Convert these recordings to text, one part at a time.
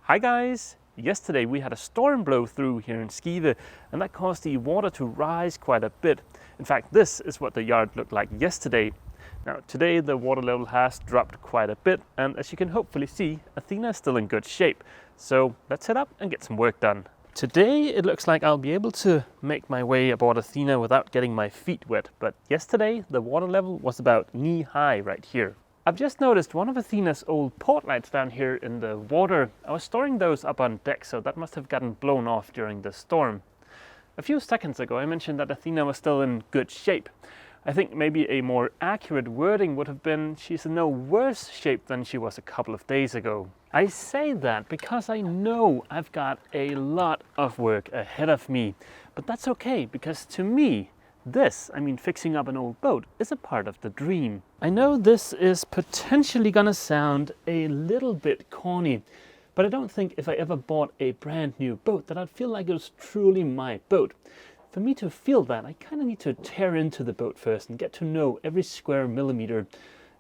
Hi guys! Yesterday we had a storm blow through here in Skive and that caused the water to rise quite a bit. In fact, this is what the yard looked like yesterday. Now today the water level has dropped quite a bit, and as you can hopefully see, Athena is still in good shape. So let's head up and get some work done. Today it looks like I'll be able to make my way aboard Athena without getting my feet wet, but yesterday the water level was about knee high right here. I've just noticed one of Athena's old port lights down here in the water. I was storing those up on deck, so that must have gotten blown off during the storm. A few seconds ago I mentioned that Athena was still in good shape. I think maybe a more accurate wording would have been she's in no worse shape than she was a couple of days ago. I say that because I know I've got a lot of work ahead of me, but that's okay because to me, fixing up an old boat is a part of the dream. I know this is potentially gonna sound a little bit corny, but I don't think if I ever bought a brand new boat that I'd feel like it was truly my boat. For me to feel that, I kind of need to tear into the boat first and get to know every square millimeter.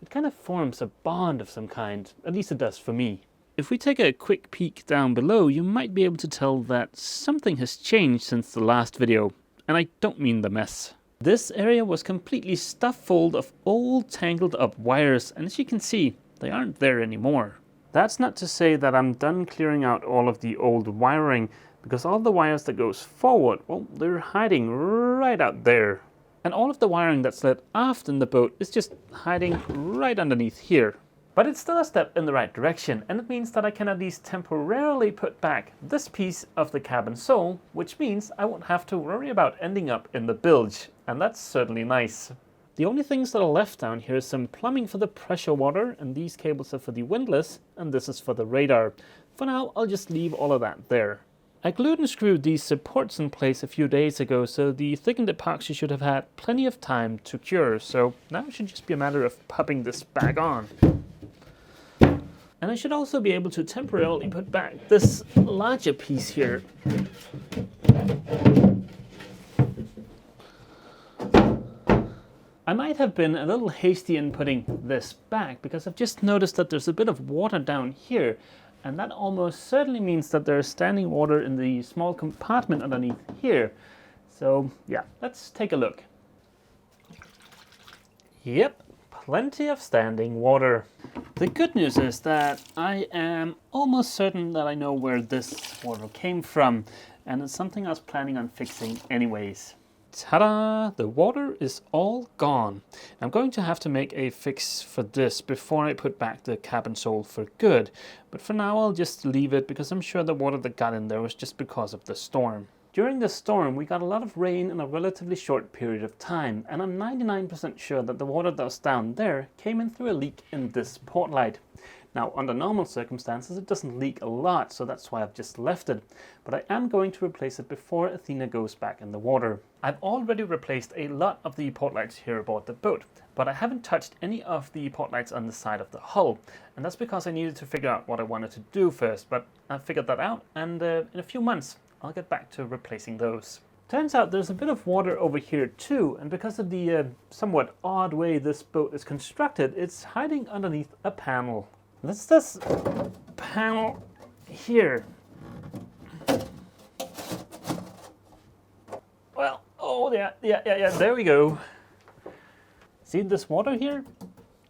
It kind of forms a bond of some kind, at least it does for me. If we take a quick peek down below, you might be able to tell that something has changed since the last video, and I don't mean the mess. This area was completely stuffed full of old tangled up wires, and as you can see, they aren't there anymore. That's not to say that I'm done clearing out all of the old wiring, because all the wires that goes forward, well, they're hiding right out there. And all of the wiring that's led aft in the boat is just hiding right underneath here. But it's still a step in the right direction, and it means that I can at least temporarily put back this piece of the cabin sole, which means I won't have to worry about ending up in the bilge, and that's certainly nice. The only things that are left down here is some plumbing for the pressure water, and these cables are for the windlass, and this is for the radar. For now, I'll just leave all of that there. I glued and screwed these supports in place a few days ago, so the thickened epoxy should have had plenty of time to cure, so now it should just be a matter of popping this back on. And I should also be able to temporarily put back this larger piece here. I might have been a little hasty in putting this back because I've just noticed that there's a bit of water down here, and that almost certainly means that there's standing water in the small compartment underneath here. So yeah, let's take a look. Yep, plenty of standing water. The good news is that I am almost certain that I know where this water came from, and it's something I was planning on fixing anyways. Ta-da! The water is all gone. I'm going to have to make a fix for this before I put back the cabin sole for good, but for now I'll just leave it because I'm sure the water that got in there was just because of the storm. During the storm, we got a lot of rain in a relatively short period of time, and I'm 99% sure that the water that was down there came in through a leak in this port light. Now, under normal circumstances, it doesn't leak a lot, so that's why I've just left it, but I am going to replace it before Athena goes back in the water. I've already replaced a lot of the port lights here aboard the boat, but I haven't touched any of the port lights on the side of the hull, and that's because I needed to figure out what I wanted to do first, but I've figured that out, and in a few months, I'll get back to replacing those. Turns out there's a bit of water over here too, and because of the somewhat odd way this boat is constructed, it's hiding underneath a panel. That's this panel here. Well, oh yeah, there we go. See this water here?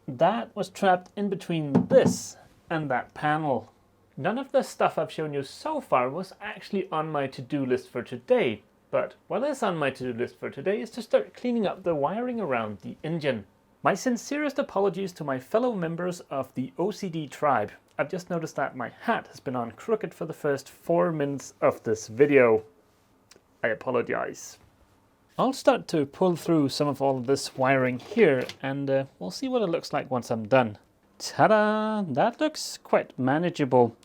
That was trapped in between this and that panel. None of the stuff I've shown you so far was actually on my to-do list for today, but what is on my to-do list for today is to start cleaning up the wiring around the engine. My sincerest apologies to my fellow members of the OCD tribe. I've just noticed that my hat has been on crooked for the first 4 minutes of this video. I apologize. I'll start to pull through some of all of this wiring here, and we'll see what it looks like once I'm done. Ta-da! That looks quite manageable.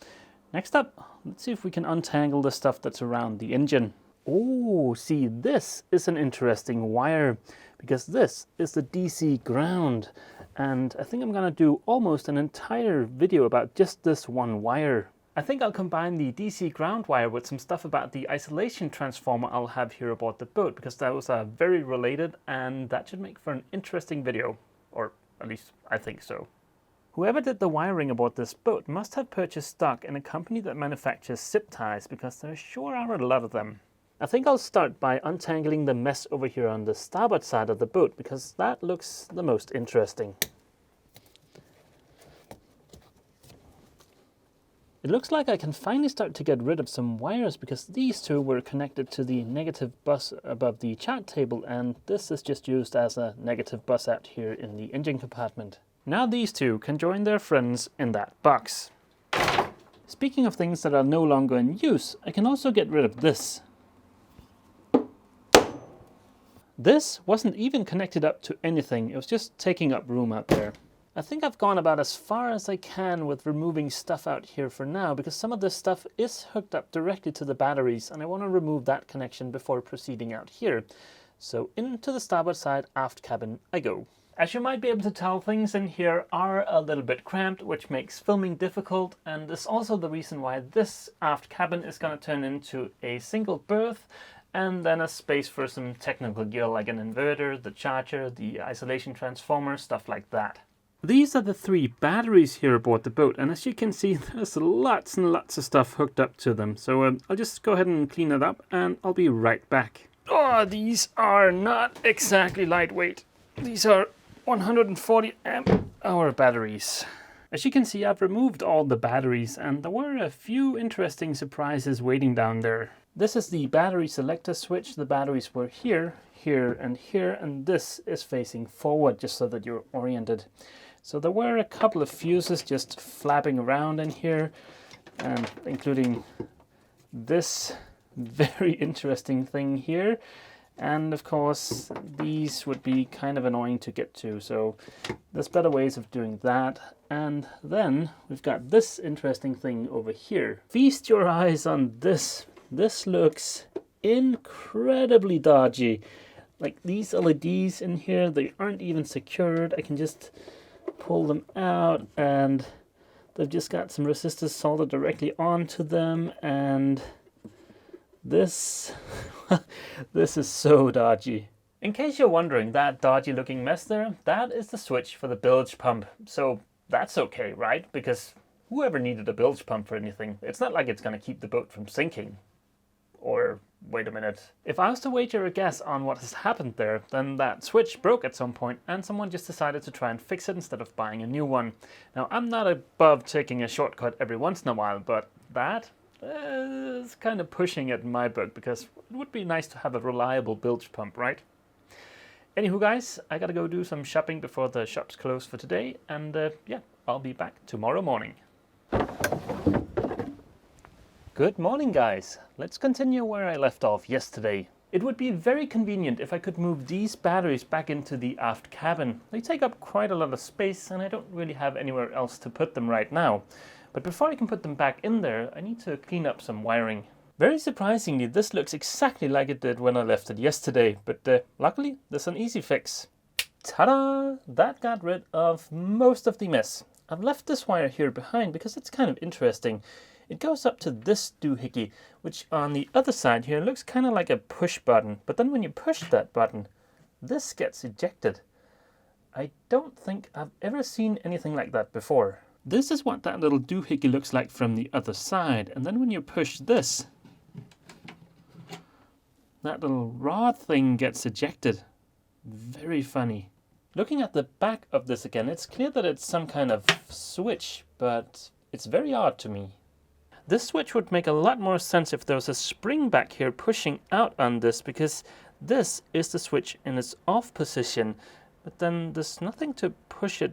Next up, let's see if we can untangle the stuff that's around the engine. Oh, see, this is an interesting wire because this is the DC ground, and I think I'm gonna do almost an entire video about just this one wire. I think I'll combine the DC ground wire with some stuff about the isolation transformer I'll have here aboard the boat, because those are very related and that should make for an interesting video, or at least I think so. Whoever did the wiring aboard this boat must have purchased stock in a company that manufactures zip ties, because there sure are a lot of them. I think I'll start by untangling the mess over here on the starboard side of the boat, because that looks the most interesting. It looks like I can finally start to get rid of some wires, because these two were connected to the negative bus above the chart table, and this is just used as a negative bus out here in the engine compartment. Now these two can join their friends in that box. Speaking of things that are no longer in use, I can also get rid of this. This wasn't even connected up to anything, it was just taking up room out there. I think I've gone about as far as I can with removing stuff out here for now, because some of this stuff is hooked up directly to the batteries and I want to remove that connection before proceeding out here. So into the starboard side aft cabin I go. As you might be able to tell, things in here are a little bit cramped, which makes filming difficult, and is also the reason why this aft cabin is going to turn into a single berth and then a space for some technical gear like an inverter, the charger, the isolation transformer, stuff like that. These are the 3 batteries here aboard the boat, and as you can see, there's lots and lots of stuff hooked up to them. So I'll just go ahead and clean it up and I'll be right back. Oh, these are not exactly lightweight. These are 140 amp hour batteries. As you can see, I've removed all the batteries and there were a few interesting surprises waiting down there. This is the battery selector switch. The batteries were here, here and here, and this is facing forward just so that you're oriented. So there were a couple of fuses just flapping around in here, and including this very interesting thing here. And of course, these would be kind of annoying to get to, so there's better ways of doing that. And then we've got this interesting thing over here. Feast your eyes on this. This looks incredibly dodgy. Like these LEDs in here, they aren't even secured. I can just pull them out and they've just got some resistors soldered directly onto them, and this this is so dodgy. In case you're wondering, that dodgy looking mess there, that is the switch for the bilge pump. So that's okay, right? Because whoever needed a bilge pump for anything? It's not like it's going to keep the boat from sinking. Or, wait a minute. If I was to wager a guess on what has happened there, then that switch broke at some point and someone just decided to try and fix it instead of buying a new one. Now, I'm not above taking a shortcut every once in a while, but that is kind of pushing it in my book, because it would be nice to have a reliable bilge pump, right? Anywho guys, I gotta go do some shopping before the shops close for today, and yeah, I'll be back tomorrow morning. Good morning guys, let's continue where I left off yesterday. It would be very convenient if I could move these batteries back into the aft cabin. They take up quite a lot of space and I don't really have anywhere else to put them right now. But before I can put them back in there, I need to clean up some wiring. Very surprisingly, this looks exactly like it did when I left it yesterday, but luckily there's an easy fix. Ta-da! That got rid of most of the mess. I've left this wire here behind because it's kind of interesting. It goes up to this doohickey, which on the other side here looks kind of like a push button, but then when you push that button, this gets ejected. I don't think I've ever seen anything like that before. This is what that little doohickey looks like from the other side, and then when you push this, that little rod thing gets ejected. Very funny. Looking at the back of this again, it's clear that it's some kind of switch, but it's very odd to me. This switch would make a lot more sense if there was a spring back here pushing out on this, because this is the switch in its off position, but then there's nothing to push it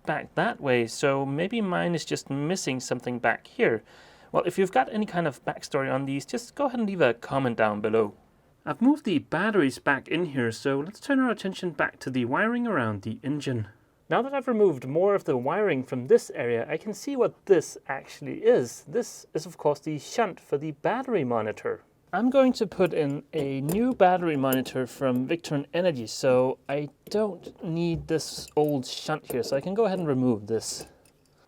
back that way, so maybe mine is just missing something back here. Well, if you've got any kind of backstory on these, just go ahead and leave a comment down below. I've moved the batteries back in here, so let's turn our attention back to the wiring around the engine. Now that I've removed more of the wiring from this area, I can see what this actually is. This is of course the shunt for the battery monitor. I'm going to put in a new battery monitor from Victron Energy, so I don't need this old shunt here, so I can go ahead and remove this.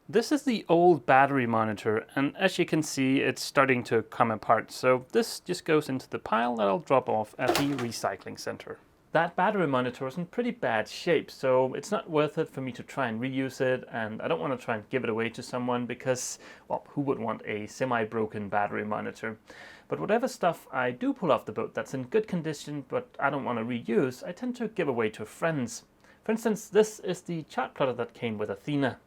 This is the old battery monitor, and as you can see, it's starting to come apart, so this just goes into the pile that I'll drop off at the recycling center. That battery monitor is in pretty bad shape, so it's not worth it for me to try and reuse it, and I don't want to try and give it away to someone because, well, who would want a semi-broken battery monitor? But whatever stuff I do pull off the boat that's in good condition but I don't want to reuse, I tend to give away to friends. For instance, this is the chart plotter that came with Athena.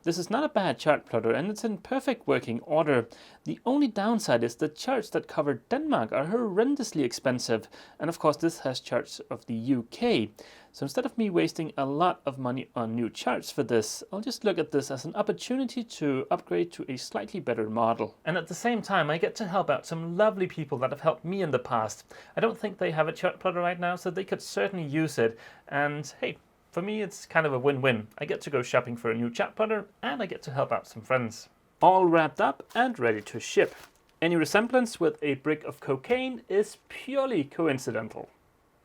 This is not a bad chart plotter and it's in perfect working order. The only downside is the charts that cover Denmark are horrendously expensive, and of course this has charts of the UK. So instead of me wasting a lot of money on new charts for this, I'll just look at this as an opportunity to upgrade to a slightly better model. And at the same time I get to help out some lovely people that have helped me in the past. I don't think they have a chart plotter right now, so they could certainly use it, and hey, for me, it's kind of a win-win. I get to go shopping for a new chart plotter and I get to help out some friends. All wrapped up and ready to ship. Any resemblance with a brick of cocaine is purely coincidental.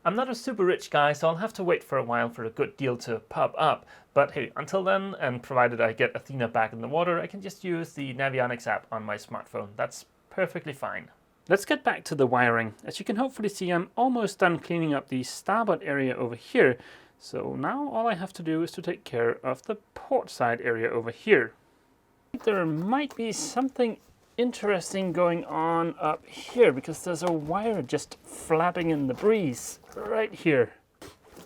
I'm not a super rich guy, so I'll have to wait for a while for a good deal to pop up. But hey, until then, and provided I get Athena back in the water, I can just use the Navionics app on my smartphone. That's perfectly fine. Let's get back to the wiring. As you can hopefully see, I'm almost done cleaning up the starboard area over here. So now all I have to do is to take care of the port side area over here. There might be something interesting going on up here because there's a wire just flapping in the breeze right here.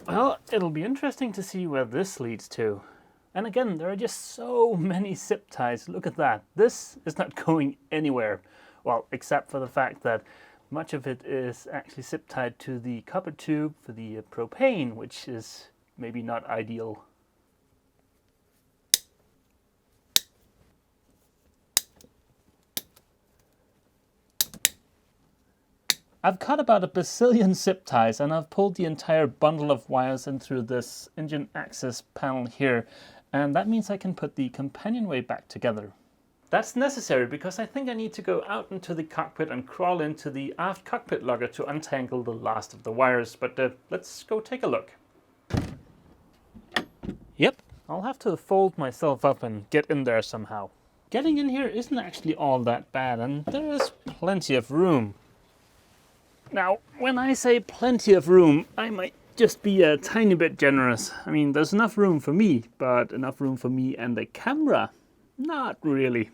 Well, it'll be interesting to see where this leads to. And again, there are just so many zip ties. Look at that. This is not going anywhere. Well, except for the fact that much of it is actually zip tied to the copper tube for the propane, which is maybe not ideal. I've cut about a bazillion zip ties and I've pulled the entire bundle of wires in through this engine access panel here, and that means I can put the companionway back together. That's necessary because I think I need to go out into the cockpit and crawl into the aft cockpit lugger to untangle the last of the wires, but let's go take a look. Yep, I'll have to fold myself up and get in there somehow. Getting in here isn't actually all that bad, and there is plenty of room. Now, when I say plenty of room, I might just be a tiny bit generous. I mean, there's enough room for me, but enough room for me and the camera? Not really.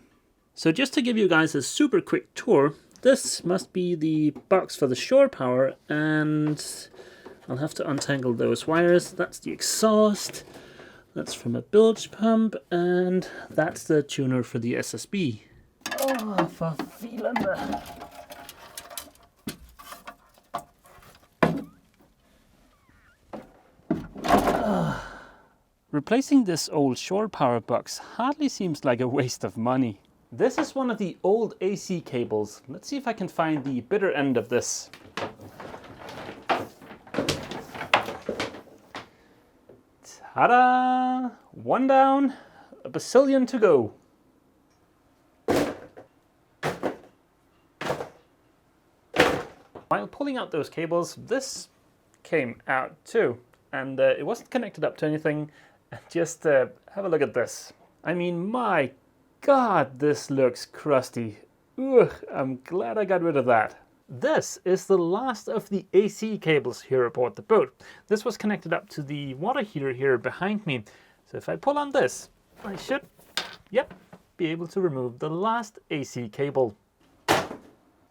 So just to give you guys a super quick tour, this must be the box for the shore power, and I'll have to untangle those wires. That's the exhaust, that's from a bilge pump, and that's the tuner for the SSB. Oh, for filende. Replacing this old shore power box hardly seems like a waste of money. This is one of the old AC cables. Let's see if I can find the bitter end of this. Ta-da! One down, a bazillion to go. While pulling out those cables, this came out too. And it wasn't connected up to anything. Just have a look at this. I mean, my God, this looks crusty. Ugh, I'm glad I got rid of that. This is the last of the AC cables here aboard the boat. This was connected up to the water heater here behind me. So if I pull on this, I should, yep, be able to remove the last AC cable.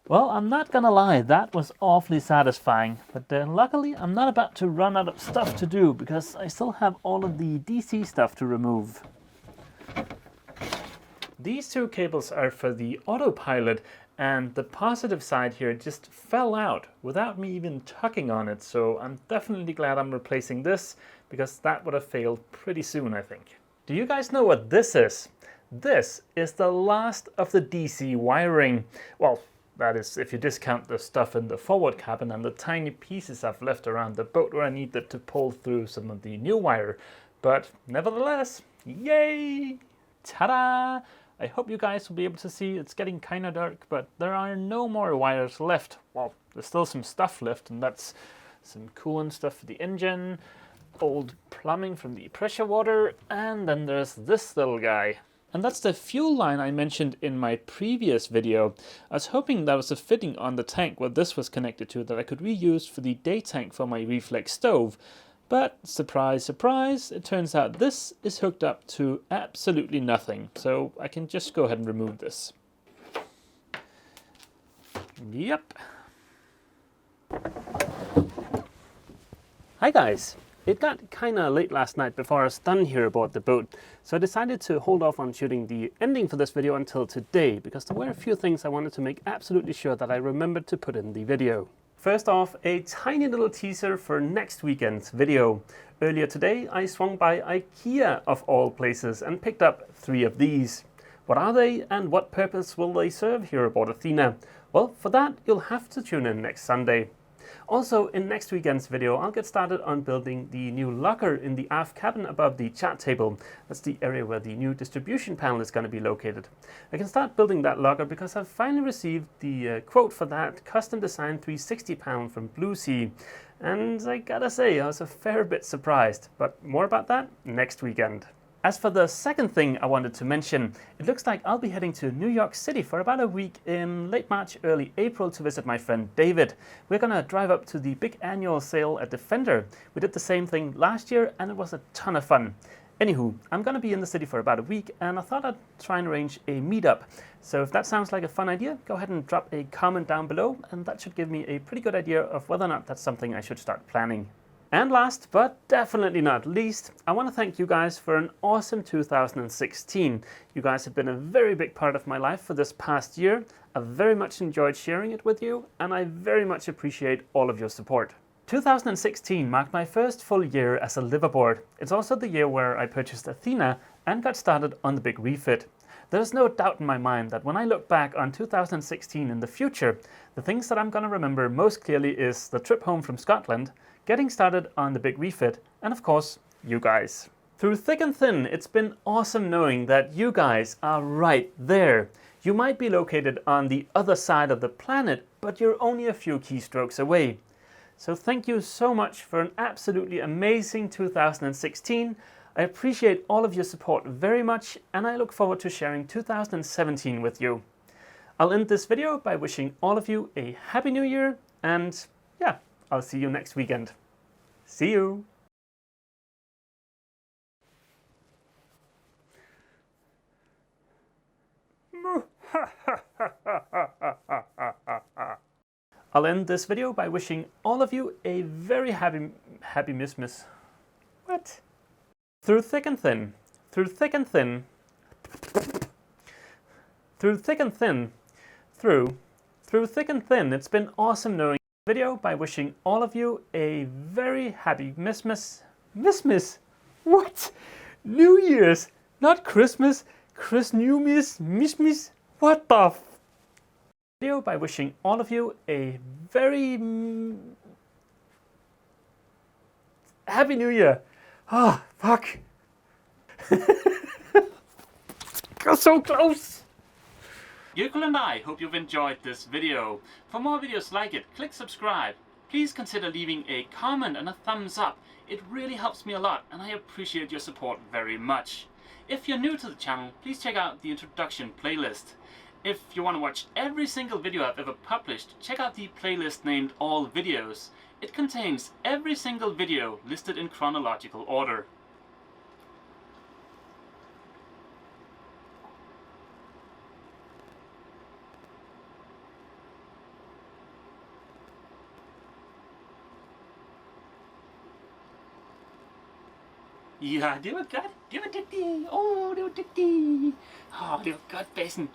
Well, I'm not gonna lie, that was awfully satisfying, but luckily I'm not about to run out of stuff to do because I still have all of the DC stuff to remove. These two cables are for the autopilot, and the positive side here just fell out without me even tugging on it, so I'm definitely glad I'm replacing this because that would have failed pretty soon, I think. Do you guys know what this is? This is the last of the DC wiring. Well, that is, if you discount the stuff in the forward cabin and the tiny pieces I've left around the boat where I needed to pull through some of the new wire. But nevertheless, yay! Ta-da! I hope you guys will be able to see. It's getting kind of dark, but there are no more wires left. Well, there's still some stuff left, and that's some coolant stuff for the engine, old plumbing from the pressure water, and then there's this little guy. And that's the fuel line I mentioned in my previous video. I was hoping there was a fitting on the tank where this was connected to that I could reuse for the day tank for my reflex stove. But surprise, surprise, it turns out this is hooked up to absolutely nothing. So I can just go ahead and remove this. Yep. Hi guys. It got kinda late last night before I was done here aboard the boat, so I decided to hold off on shooting the ending for this video until today, because there were a few things I wanted to make absolutely sure that I remembered to put in the video. First off, a tiny little teaser for next weekend's video. Earlier today I swung by IKEA of all places and picked up 3 of these. What are they and what purpose will they serve here aboard Athena? Well, for that you'll have to tune in next Sunday. Also, in next weekend's video, I'll get started on building the new locker in the aft cabin above the chat table. That's the area where the new distribution panel is going to be located. I can start building that locker because I've finally received the quote for that custom designed 360 pound from Blue Sea. And I gotta say, I was a fair bit surprised, but more about that next weekend. As for the second thing I wanted to mention, it looks like I'll be heading to New York City for about a week in late March, early April to visit my friend David. We're gonna drive up to the big annual sale at Defender. We did the same thing last year and it was a ton of fun. Anywho, I'm gonna be in the city for about a week and I thought I'd try and arrange a meetup. So if that sounds like a fun idea, go ahead and drop a comment down below and that should give me a pretty good idea of whether or not that's something I should start planning. And last, but definitely not least, I want to thank you guys for an awesome 2016. You guys have been a very big part of my life for this past year. I've very much enjoyed sharing it with you, and I very much appreciate all of your support. 2016 marked my first full year as a liveaboard. It's also the year where I purchased Athena and got started on the big refit. There's no doubt in my mind that when I look back on 2016 in the future, the things that I'm going to remember most clearly is the trip home from Scotland, getting started on the big refit, and of course, you guys. Through thick and thin, it's been awesome knowing that you guys are right there. You might be located on the other side of the planet, but you're only a few keystrokes away. So thank you so much for an absolutely amazing 2016. I appreciate all of your support very much, and I look forward to sharing 2017 with you. I'll end this video by wishing all of you a Happy New Year, and yeah, I'll see you next weekend. See you! I'll end this video by wishing all of you a very happy Missmas. What? Through thick and thin, through thick and thin, through thick and thin, through thick and thin, it's been awesome knowing video by wishing all of you a very happy Missmas. What? New Year's, not Christmas. Missmas. What the video by wishing all of you a very Happy New Year. Ah, fuck. Got so close. Yukul and I hope you've enjoyed this video. For more videos like it, click subscribe. Please consider leaving a comment and a thumbs up. It really helps me a lot and I appreciate your support very much. If you're new to the channel, please check out the introduction playlist. If you want to watch every single video I've ever published, check out the playlist named All Videos. It contains every single video listed in chronological order. Ja, det var godt. Det var dygtigt. Det var dygtigt. Det var godt, Bassen.